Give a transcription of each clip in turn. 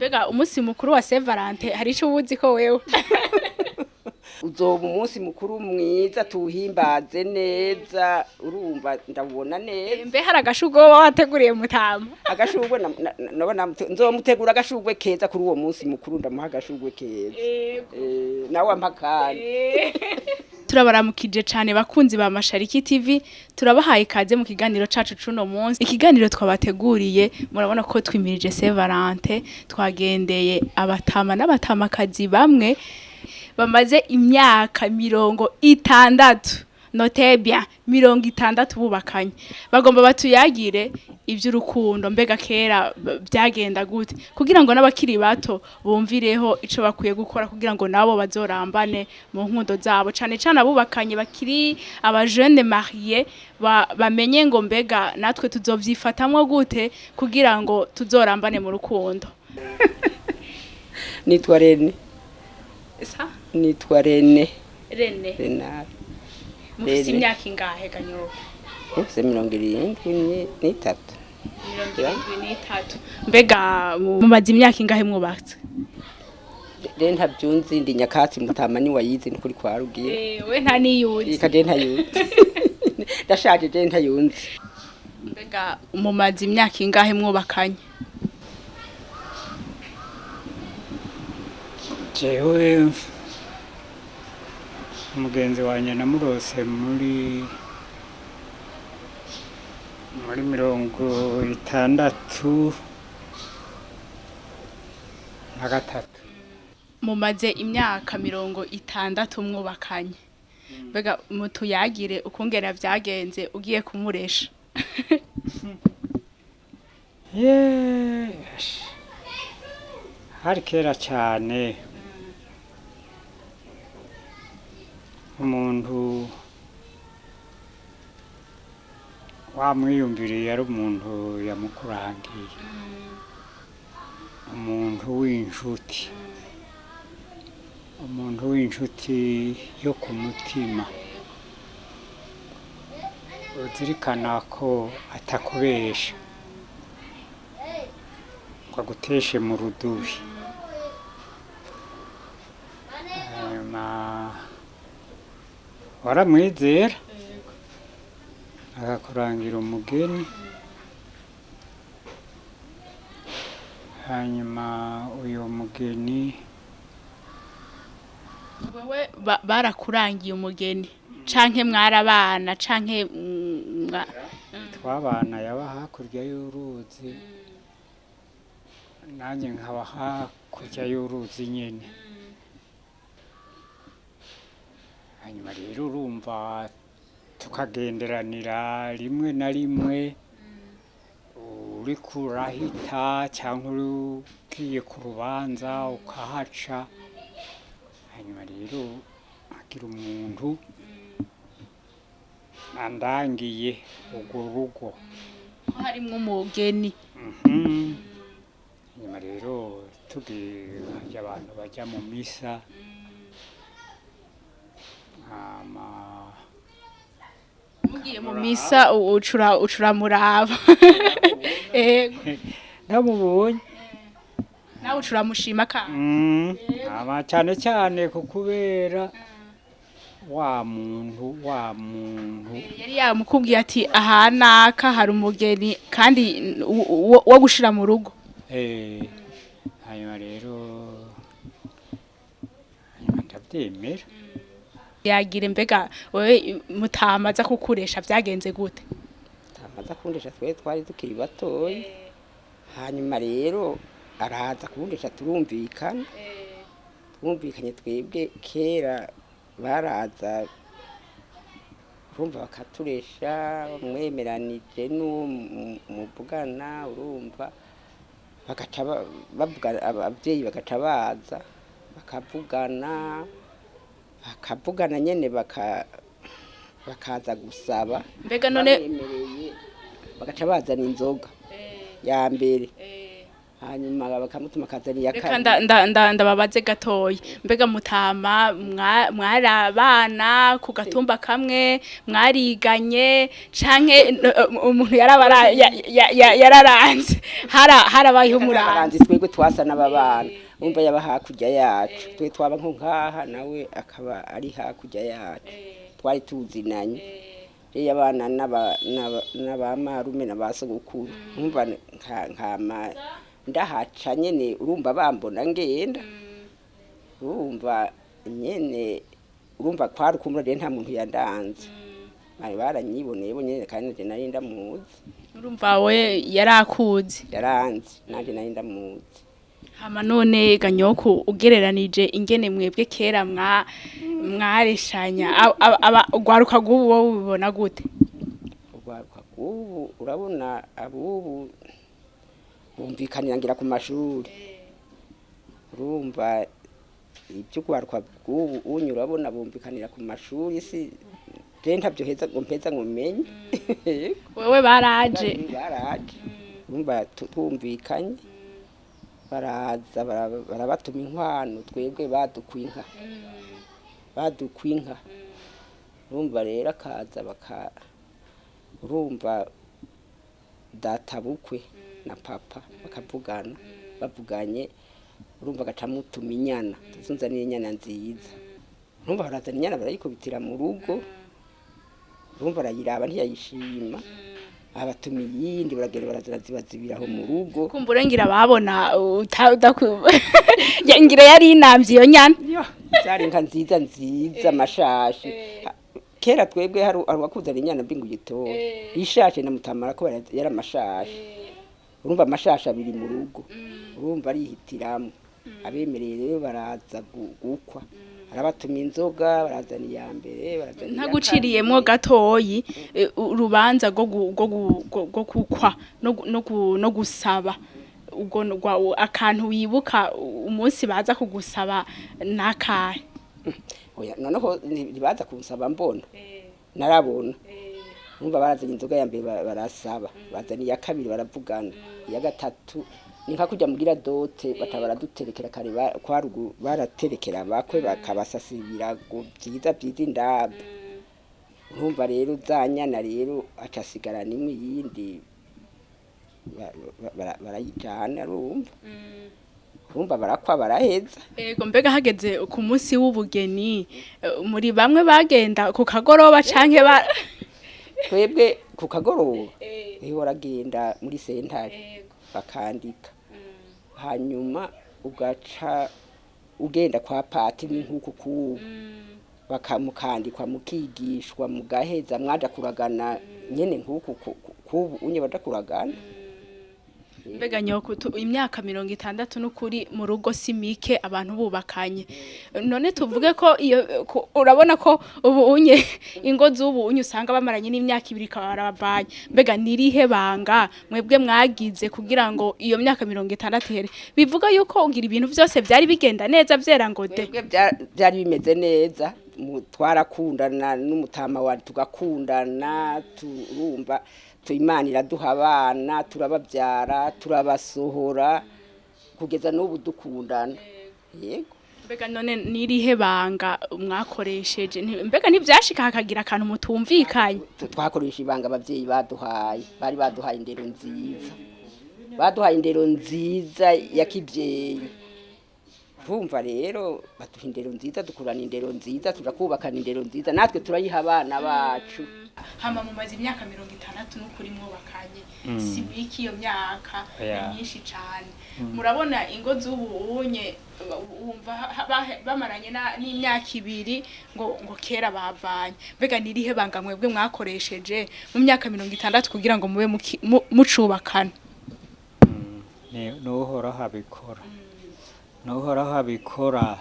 mbega umunsi mukuru wa Saint Valentin hari ico ubuzi ko wewe uzoba umunsi mukuru mwiza tuhimbaze neza urumva ndabona neza mbe hari agashugwe wateguriye mutama agashugwe nzomutegura agashugwe keza kuri uwo munsi mukuru ndamuha agashugwe keza nawe ampakane turabaramukije cyane bakunzi ba Mashariki TV turabahaye ikaze mu kiganiro cacu cuno munsi ikiganiro twabateguriye murabona ko twimirije Saint Valentin twagendeye abatama n'abatamakazi bamwe bamaze imyaka 60 note bien 60 bubakanye bagomba batuyagire ivy'urukundo mbega kera byagenda gute kugira ngo n'abakiri bato bumvireho ico bakwiye gukora kugira ngo nabo bazorambane mu nkundo zabo cane cane abubakanye bakiri aba jeune marié bamenye ngo mbega natwe tuzovyifatamwo gute kugira ngo tuzorambane mu rukundo nitwa Rene nitwa Rene Renard mufise imyaka ingahe ganyo mufise 73 mbega mumaze imyaka ingahe mwubatse Rene ntabyunzi ndi nyakatsi umutama ni wayize ni kuri kwarugiye we nta niyuzi ikade ntayuzi ndashaje je ntayunzi mbega mumaze imyaka ingahe mwubakanye jewe umugenzi wanje namurose muri 63 mumaze imyaka 60 mwubakanye mbega mutuyagire ukungera vyagenze ugiye kumuresha hari kera cyane umuntu wamwiyumviriye ari umuntu yamukurangiye umuntu w'inshuti yo ku mutima uzirikana ko atakubesha ngo aguteshe mu rudubi waramwizera agakurangira umugeni hanyuma uyu mugeni wewe barakurangiye umugeni canke mwarabana canke twabana yaba hakurya y'uruzi nanjye nkaba hakurya y'uruzi nyene hanyuma rero urumva tukagenderanira rimwe na rimwe uri kurahita cyangwa ugiye ku rubanza ukahaca hanyuma rero agira umuntu andangiye urwo rugo harimwo umugeni hanyuma rero tugiye abantu bajya mu misa mugiye mu misa ucura muraba namubonye nawe ucura mushima ka cyane cyane kubera wa muntu yari yamukubwiye ati aha naka hari umugeni kandi wo gushira mu rugo hanyuma rero ndabyemera yagire mbega wewe mutamaza kukuresha vyagenze gute tamaza kundesha twari dukiri batoyi hanyuma rero araza kundesha turumvikanye twebwe kera baraza urumva bakaturesha mwemeranije n'umuvugana urumva bagaca bavugana abavyeyi bagaca baza bakavugana nyene bakaza gusaba mbega none bagaca bazana inzoga ya mbere hanyuma bakamutuma kazaniye reka ndababaze gatoyi mbega mutama mwarabana ku gatumba kamwe mwariganye canke umuntu yararanze harabayeho umuranzi twebwe twasa n'ababana umva yaba hakurya yacu twe twaba nko nkaha nawe akaba ari hakurya yacu twari tuzinanye rero abana n'abamarume n'abasogokuru umva nkama ndahaca nyene urumva bambona ngenda urumva nyene urumva kwari kumura rero nta muntu yandanze bari baranyiboneye nyene kandi nje nari ndamuzi urumva we yarakuzi yaranze nanje nari ndamuzi hama none ganyoko ugereranije ingene mwebwe kera mwareshanya ugwaruka gubu wowe ubibona gute ugwaruka gubu urabona abubu bumvikanira ngira ku mashuri urumva ibyo ugwaruka gubu unyura abona bumvikanira ku mashuri si je ntavyo heza ngo mpeza ngo menye wewe baraje urumva twumvikanye baraza barabatuma inkwano twebwe badukwinka urumva rero akaza urumva databukwe na papa bakavugana bavuganye urumva gacamutuma inyana tuzunzanira inyana nziza urumva barazana inyana barayikubitira mu rugo urumva arayiraba ntiyayishima abatuma iyindi baragenda barazana zibazibiraho mu rugo kumburengira babona ngira yari inamvye iyo nyana zari inka nziza amashashi kera twebwe hari wakuzana inyana mbingu gitoya ishashe na mutamara ko yari amashashi urumva amashashi abiri mu rugo urumva arihitiramo abemereye rero baraza gukwa arabatuma inzoga barazana iya mbere barazana ntaguciriyemo gatoyi urubanza go kukwa no gusaba ubwo akantu wibuka umunsi baza kugusaba nakahe oya noneho nibaza kunsaba mbona narabona umva barazanye inzoga ya mbere barasaba bazana iya kabiri baravugana iya gatatu ninka kujya mugira dote batabara duterekera kare kwarugu baraterekera bakwe bakabasasibira byiza indabo urumva rero zanyana rero acasigara nimwe yindi barayijana urumva barakwa baraheza ego mbega hageze ku munsi w'ubugeni muri bamwe bagenda ku kagoroba canke twebwe ku kagoroba iyo waragenda muri sentare bakandika hanyuma ugaca ugenda kwa pati n'inkuku kubu bakamukandikwa mukigishwa mugaheza mwaja kuragana nyene nkuku kubu unye badakuragana mbega nyoko imyaka 60 n'ukuri mu rugo simike abantu bubakanye none tuvuge ko iyo urabona ko ubu unye ingo z'ubu unye usanga bamaranye n'imyaka 2 kabaravanye mbega nirihe banga mwebwe mwagize kugira ngo iyo myaka 60 here bivuga yuko ugira ibintu byose byari bigenda neza byera ngo de byari bimeze neza twarakundana n'umutama wa tugakundana turumva Imana iraduha abana turababyara turabasohora kugeza n'ubu dukundana yego mbega none nirihe banga mwakoresheje mbega ntivyashika hakagira akantu mutumvikanye twakoresha ibanga abavyeyi bari baduhaye indero nziza ya kivyeyi Vumva rero baduha indero nziza dukurana indero nziza turakubakana indero nziza natwe turayiha abana bacu hama mumaze imyaka 60 n'ukuri mwubakanye sibiki iyo myaka myinshi cyane murabona ingo z'ubunye wumva bamaranye n'imyaka 2 ngo kera bavanye mbega nirihe banga mwebwe mwakoresheje mu myaka 60 kugira ngo mube mucubakana Nuhora habikora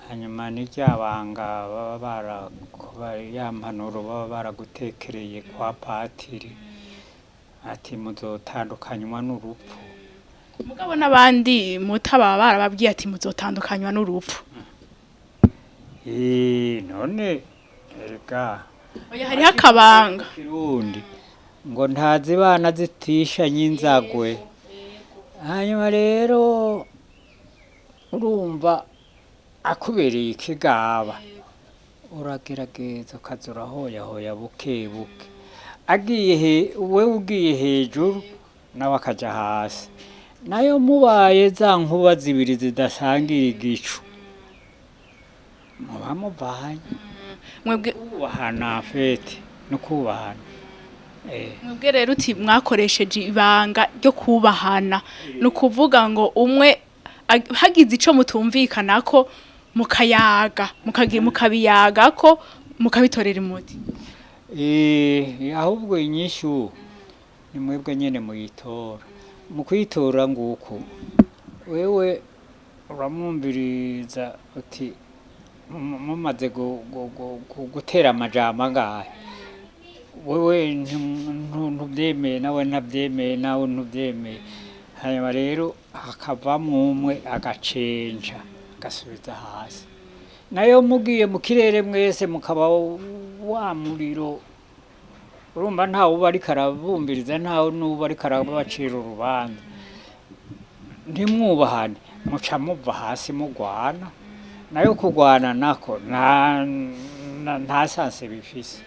hanyuma n'iryabanga baba yampanuro baba baragutekereye kwa patiri ati muzotandukanywa n'urupfu mugabo nabandi mutaba barababwiye ati muzotandukanywa n'urupfu none erega oya hari hakabanga kirundi ngo ntazi bana zitisha nyinzagwe hanyuma rero urumva akubereye ikigaba uragerageza ukaza urahoyahoya buke buke agiye wewe ugiye hejuru nawe akaja hasi nayo mubaye za nkuba zibiri zidasangira igicu muba muvanye mwebwe kubahana fete no kubahana mwebwe rero uti mwakoresheje ibanga ryo kubahana ni ukuvuga ngo umwe hagize ico mutumvikana ko mukayaga mukabiyaga ko mukabitorera umuti ahubwo inyishu ni mwebwe nyene muyitora mu kuyitora nguko wewe uramwumviriza uti mumaze gutera amajambo angahe wewe ntubyemeye nawe ntabyemeye nawe ntubyemeye hanyuma rero hakavamo umwe agacenja agasubiza hasi nayo mugiye mu kirere mwese mukaba wa muriro urumva ntawe uba ariko arabumbiriza ntawe n'uba ariko arabacira urubanza ntimwubahane muca muva hasi mugwana nayo kugwana nako nta sanse bifise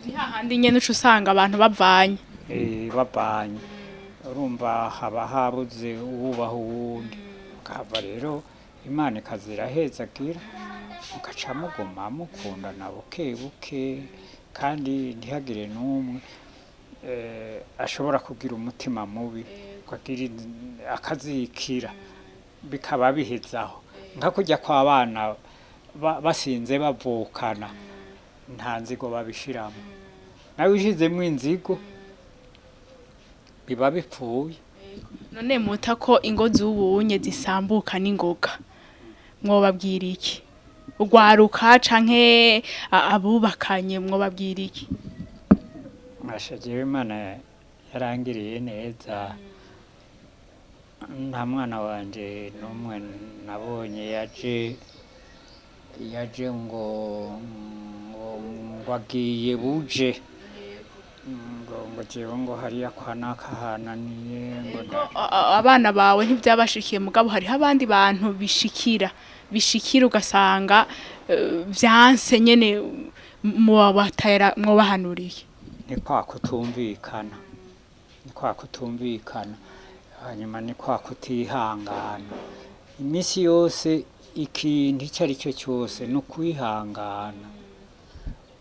ni hahandi nyene uca usanga abantu bavanye bavanye urumva haba habuze uwubaha uwundi ukahava rero imana ikazirahezagira mugaca muguma mukundana buke buke kandi ntihagire n'umwe ashobora kugira umutima mubi akazikira bikaba bihezaho nka kujya kw'abana basinze bavukana nta nzigo babishiramo nawe ushizemo inzigo biba bipfuye none muta ko ingo z'ubunye zisambuka n'ingoga mwobabwira iki urwaruka canke abubakanye mwobabwira iki mashajewe Imana yarangiriye neza nta mwana wanje n'umwe nabonye yaje ngo agiye buje ngo jewe ngo hariya kwa nakahananiye ngo abana bawe ntibyabashikiye mugabo hariho abandi bantu bishikira ugasanga vyanse nyene mwobahanuriye ni kwa kutumvikana hanyuma ni kwa kutihangana imisi yose ikintu icyo ari cyo cyose ni ukwihangana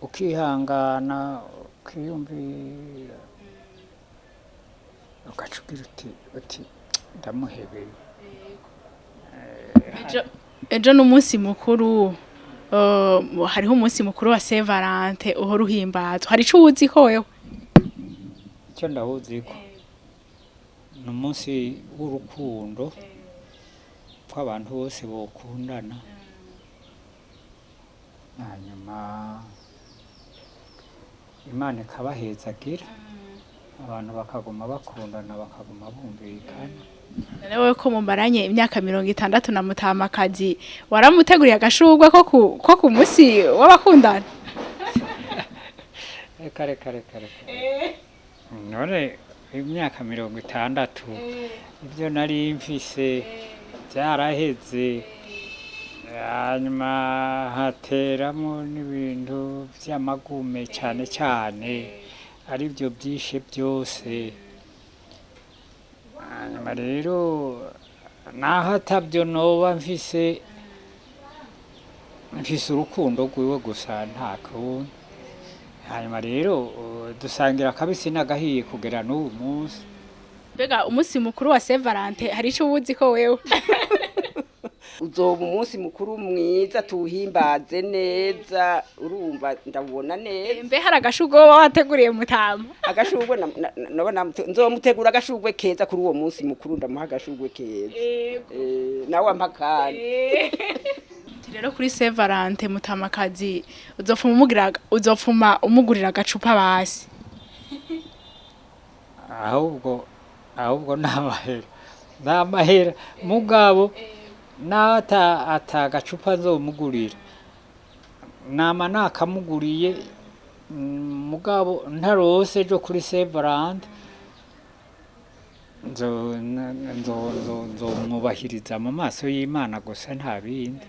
ukihangana ukiyumvira ugacugira uti ndamuhebeye ejo n'umunsi mukuru hariho umunsi mukuru wa Saint Valentin uhora uhimbazwa hari ico uzi ko wewe icyo ndahuzi ko ni umunsi w'urukundo ko abantu bose bokundana hanyuma Imana ikabahezagira abantu bakaguma bakundana bakaguma bumvikana nawe ko mumaranye imyaka 60 na mutamakazi waramuteguriye agashurwe ko ku munsi w'abakundana reka none imyaka 60 ibyo nari mfise byaraheze hanyuma hateramo n'ibintu by'amagume cyane ari byo byishe byose hanyuma rero naho atabyo noba mfise urukundo rwiwe gusa nta kundi hanyuma rero dusangira akabisi n'agahiye kugera n'ubu munsi mbega umunsi mukuru wa Saint Valentin hari ico ubuzi ko wewe uzoba umunsi mukuru mwiza tuwuhimbaze neza urumva ndabona neza mbe hari agashurwe wateguriye mutama agashurwe nzomutegura agashurwe keza kuri uwo munsi mukuru ndamuha agashurwe keza nawe ampakane rero kuri Saint Valentin mutamakazi uzofuma umugurira agacupa basi ahubwo n'amahera mugabo ata gacupa nzomugurira nama nakamuguriye mugabo ntarose jo kuri Saint Valentin nzomwubahiriza mu maso y'Imana gusa nta bindi.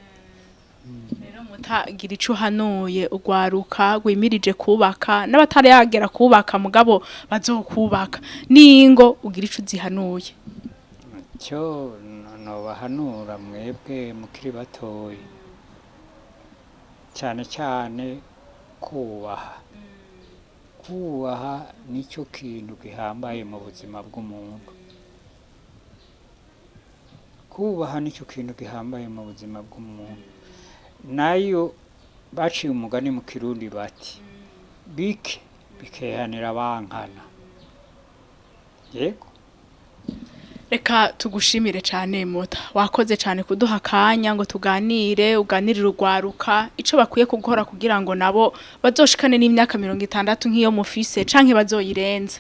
Rero mutagira ico hanuye ugwaruka gwimirije kubaka n'abatarayagera kubaka mugabo bazokubaka n'ingo ugira ico zihanuye. Cyo nobahanura mwebwe mukiri batoyi cyane cyane kubaha nicyo kintu gihambaye mu buzima bw'umuntu. Kubaha nicyo kintu gihambaye mu buzima bw'umuntu. Nayo baciye umugani mu Kirundi bati bike bikehanira bankana. Yego. Reka tugushimire cyane Mota, wakoze cyane kuduha akanya ngo tuganire, uganirire urwaruka ico bakwiye gukora kugira ngo nabo bazoshikane n'imyaka 60 nk'iyo mufise canke bazoyirenza.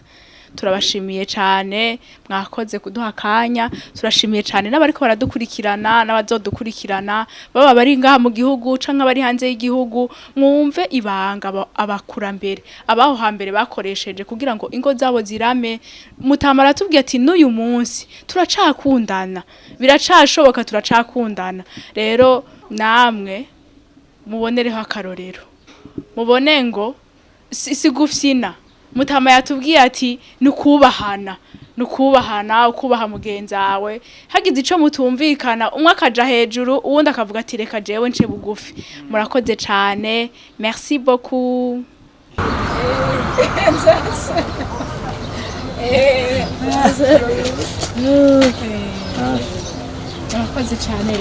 Turabashimiye cyane, mwakoze kuduha akanya. Turashimiye cyane n'abariko baradukurikirana n'abazodukurikirana baba bari ngaha mu gihugu canke bari hanze y'igihugu. Mwumve ibanga abakurambere abaho hambere bakoresheje kugira ngo ingo zabo zirame. Umutama aratubwira ati n'uyu munsi turacakundana, biracashoboka turacakundana. Rero namwe mubonereho akarorero, mubone ngo si gufyina. Mutama yatubwiye ati nukubahana ukubaha mugenzi wawe. Hagize ico mutumvikana umwe akaja hejuru uwundi akavuga ati reka jewe nce bugufi. Murakoze cyane, merci beaucoup. Murakoze cyane.